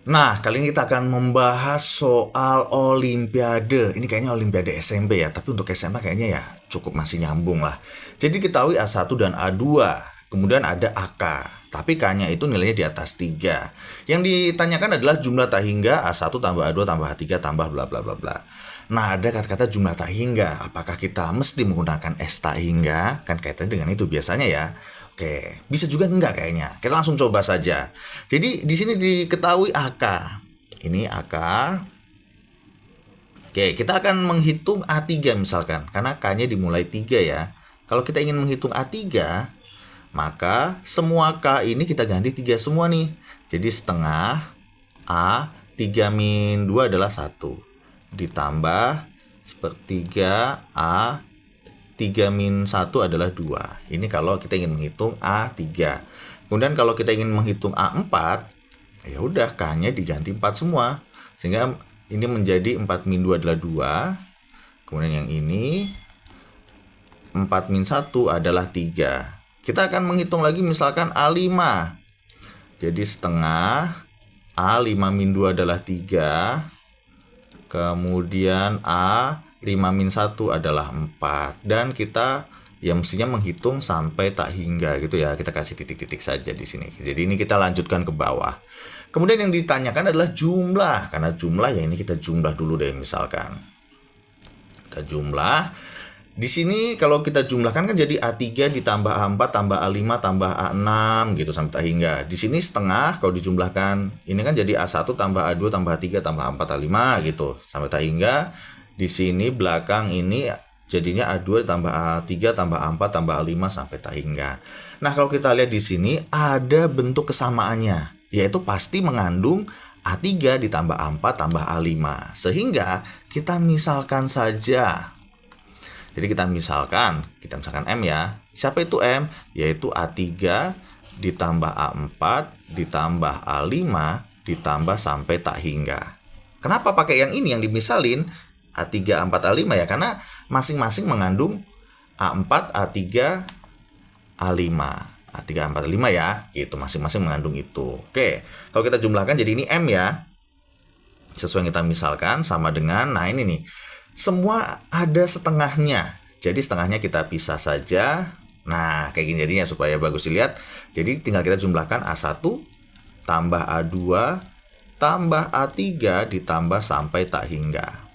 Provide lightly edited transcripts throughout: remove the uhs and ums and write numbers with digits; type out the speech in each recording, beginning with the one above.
Nah, kali ini kita akan membahas soal Olimpiade. Ini kayaknya Olimpiade SMP ya, tapi untuk SMA kayaknya ya cukup masih nyambung lah. Jadi ketahui A1 dan A2, kemudian ada AK. Tapi K-nya itu nilainya di atas 3. Yang ditanyakan adalah jumlah tak hingga A1 tambah A2 tambah A3 tambah bla bla bla bla. Nah, ada kata-kata jumlah tak hingga. Apakah kita mesti menggunakan S tak hingga? Kan kaitannya dengan itu biasanya ya. Oke, bisa juga enggak kayaknya. Kita langsung coba saja. Jadi di sini diketahui AK. Ini AK. Oke, kita akan menghitung A3 misalkan. Karena K-nya dimulai 3 ya. Kalau kita ingin menghitung A3, maka semua K ini kita ganti 3 semua nih. Jadi setengah A 3 min 2 adalah 1. Ditambah sepertiga A 3 min 1 adalah 2. Ini kalau kita ingin menghitung A3. Kemudian kalau kita ingin menghitung A4, ya udah K-nya diganti 4 semua. Sehingga ini menjadi 4 min 2 adalah 2. Kemudian yang ini 4 min 1 adalah 3. Kita akan menghitung lagi misalkan A5. Jadi setengah A5 min 2 adalah 3. Kemudian A5 min 1 adalah 4. Dan kita ya mestinya menghitung sampai tak hingga gitu ya. Kita kasih titik-titik saja di sini. Jadi ini kita lanjutkan ke bawah. Kemudian yang ditanyakan adalah jumlah. Karena jumlah ya ini kita jumlah dulu deh misalkan. Kita jumlah. Di sini kalau kita jumlahkan kan jadi A3 ditambah A4 tambah A5 tambah A6 gitu sampai tak hingga. Di sini setengah kalau dijumlahkan ini kan jadi A1 tambah A2 tambah A3 tambah A4 A5 gitu sampai tak hingga. Di sini belakang ini jadinya A2 tambah A3 tambah A4 tambah A5 sampai tak hingga. Nah, kalau kita lihat di sini ada bentuk kesamaannya, yaitu pasti mengandung A3 ditambah A4 tambah A5. Sehingga kita misalkan saja. Jadi kita misalkan M ya. Siapa itu M? Yaitu A3 ditambah A4 ditambah A5 ditambah sampai tak hingga. Kenapa pakai yang ini yang dimisalin A3, A4, A5 ya? Karena masing-masing mengandung A4, A3, A5. A3, A4, A5 ya. Gitu, masing-masing mengandung itu. Oke, kalau kita jumlahkan jadi ini M ya. Sesuai yang kita misalkan sama dengan, nah ini nih. Semua ada setengahnya. Jadi setengahnya kita pisah saja. Nah, kayak gini jadinya supaya bagus dilihat. Jadi tinggal kita jumlahkan A1 tambah A2 tambah A3 ditambah sampai tak hingga.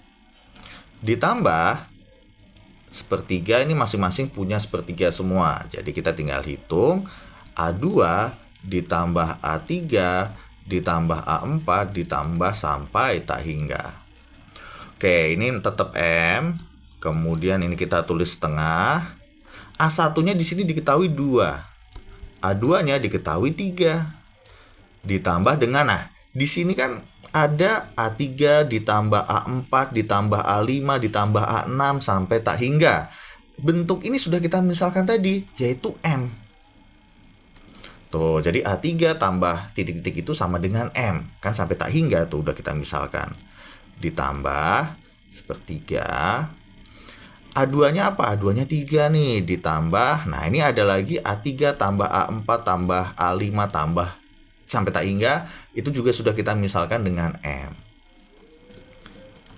Ditambah sepertiga ini masing-masing punya sepertiga semua. Jadi kita tinggal hitung A2 ditambah A3 ditambah A4 ditambah sampai tak hingga. Oke, ini tetap M. Kemudian ini kita tulis setengah. A1-nya di sini diketahui 2. A2-nya diketahui 3. Ditambah dengan, nah, di sini kan ada A3 ditambah A4 ditambah A5 ditambah A6 sampai tak hingga. Bentuk ini sudah kita misalkan tadi, yaitu M. Tuh, jadi A3 tambah titik-titik itu sama dengan M. Kan sampai tak hingga tuh udah kita misalkan. Ditambah sepertiga. A2-nya apa? A2-nya 3 nih. Ditambah, nah ini ada lagi A3 tambah A4 tambah A5 tambah sampai tak hingga. Itu juga sudah kita misalkan dengan M.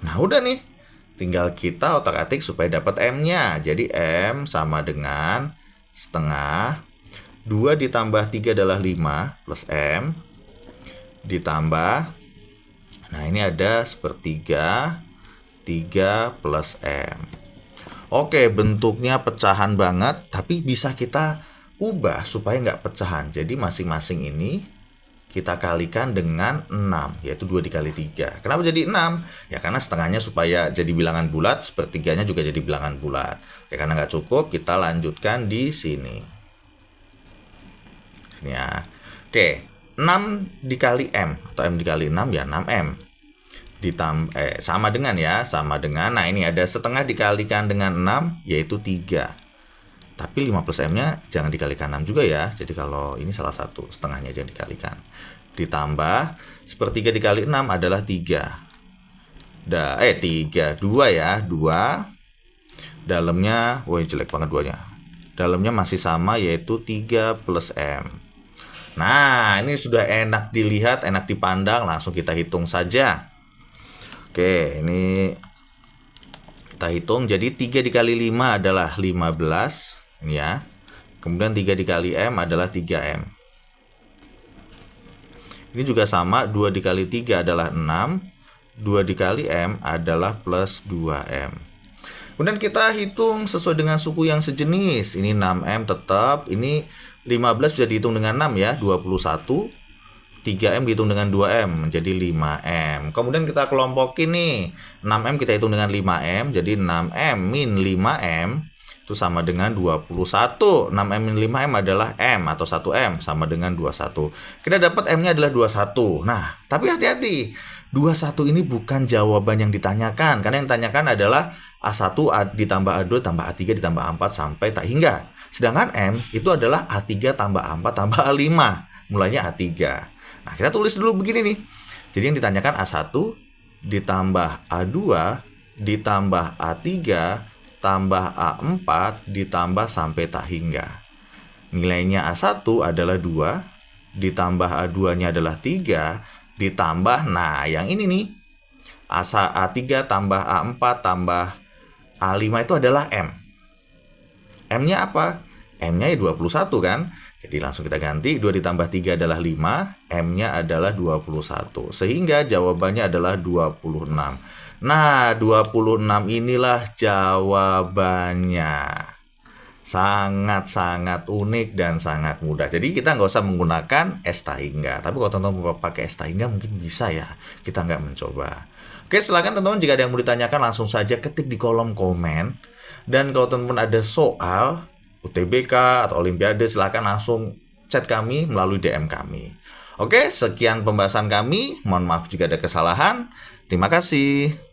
Nah udah nih. Tinggal kita otak-atik supaya dapat M-nya. Jadi M sama dengan setengah 2 ditambah 3 adalah 5 plus M. Ditambah, nah ini ada sepertiga 3 plus M. Oke, bentuknya pecahan banget, tapi bisa kita ubah supaya nggak pecahan. Jadi masing-masing ini kita kalikan dengan 6, yaitu 2 dikali 3. Kenapa jadi 6? Ya karena setengahnya supaya jadi bilangan bulat, sepertiganya juga jadi bilangan bulat. Oke, karena nggak cukup, kita lanjutkan di sini. Sini ya. Oke, 6 dikali M, atau M dikali 6 ya 6M. Sama dengan ya, sama dengan, nah ini ada setengah dikalikan dengan 6, yaitu 3. Tapi 5 plus M-nya jangan dikalikan 6 juga ya. Jadi kalau ini salah satu, setengahnya jangan dikalikan. Ditambah, sepertiga dikali 6 adalah 3. 3, 2 ya, 2. Dalamnya, woi jelek banget 2-nya. Dalamnya masih sama, yaitu 3 plus M. Nah, ini sudah enak dilihat, enak dipandang, langsung kita hitung saja. Oke, ini kita hitung. Jadi 3 dikali 5 adalah 15. Ini ya. Kemudian 3 dikali M adalah 3M. Ini juga sama, 2 dikali 3 adalah 6. 2 dikali M adalah plus 2M. Kemudian kita hitung sesuai dengan suku yang sejenis. Ini 6M tetap. Ini 15 bisa dihitung dengan 6 ya, 21. 3M dihitung dengan 2M menjadi 5M. Kemudian kita kelompokin nih. 6M kita hitung dengan 5M, jadi 6M min 5M itu sama dengan 21. 6M min 5M adalah M atau 1M sama dengan 21. Kita dapat M-nya adalah 21. Nah, tapi hati-hati. 21 ini bukan jawaban yang ditanyakan. Karena yang ditanyakan adalah A1 ditambah A2 tambah A3 ditambah A4 sampai tak hingga. Sedangkan M itu adalah A3 tambah A4 tambah A5. Mulainya A3. Nah, kita tulis dulu begini nih. Jadi yang ditanyakan A1 ditambah A2 ditambah A3 tambah A4 ditambah sampai tak hingga. Nilainya A1 adalah 2, ditambah A2-nya adalah 3, ditambah, nah yang ini nih, A3 tambah A4 tambah A5 itu adalah M. M-nya apa? M-nya ya 21 kan? Jadi langsung kita ganti, 2 ditambah 3 adalah 5, M-nya adalah 21. Sehingga jawabannya adalah 26. Nah, 26 inilah jawabannya. Sangat-sangat unik dan sangat mudah. Jadi kita nggak usah menggunakan S tak hingga. Tapi kalau teman-teman pakai S tak hingga mungkin bisa ya. Kita nggak mencoba. Oke, silakan teman-teman jika ada yang mau ditanyakan langsung saja ketik di kolom komen. Dan kalau teman-teman ada soal UTBK atau Olimpiade, silakan langsung chat kami melalui DM kami. Oke, sekian pembahasan kami. Mohon maaf jika ada kesalahan. Terima kasih.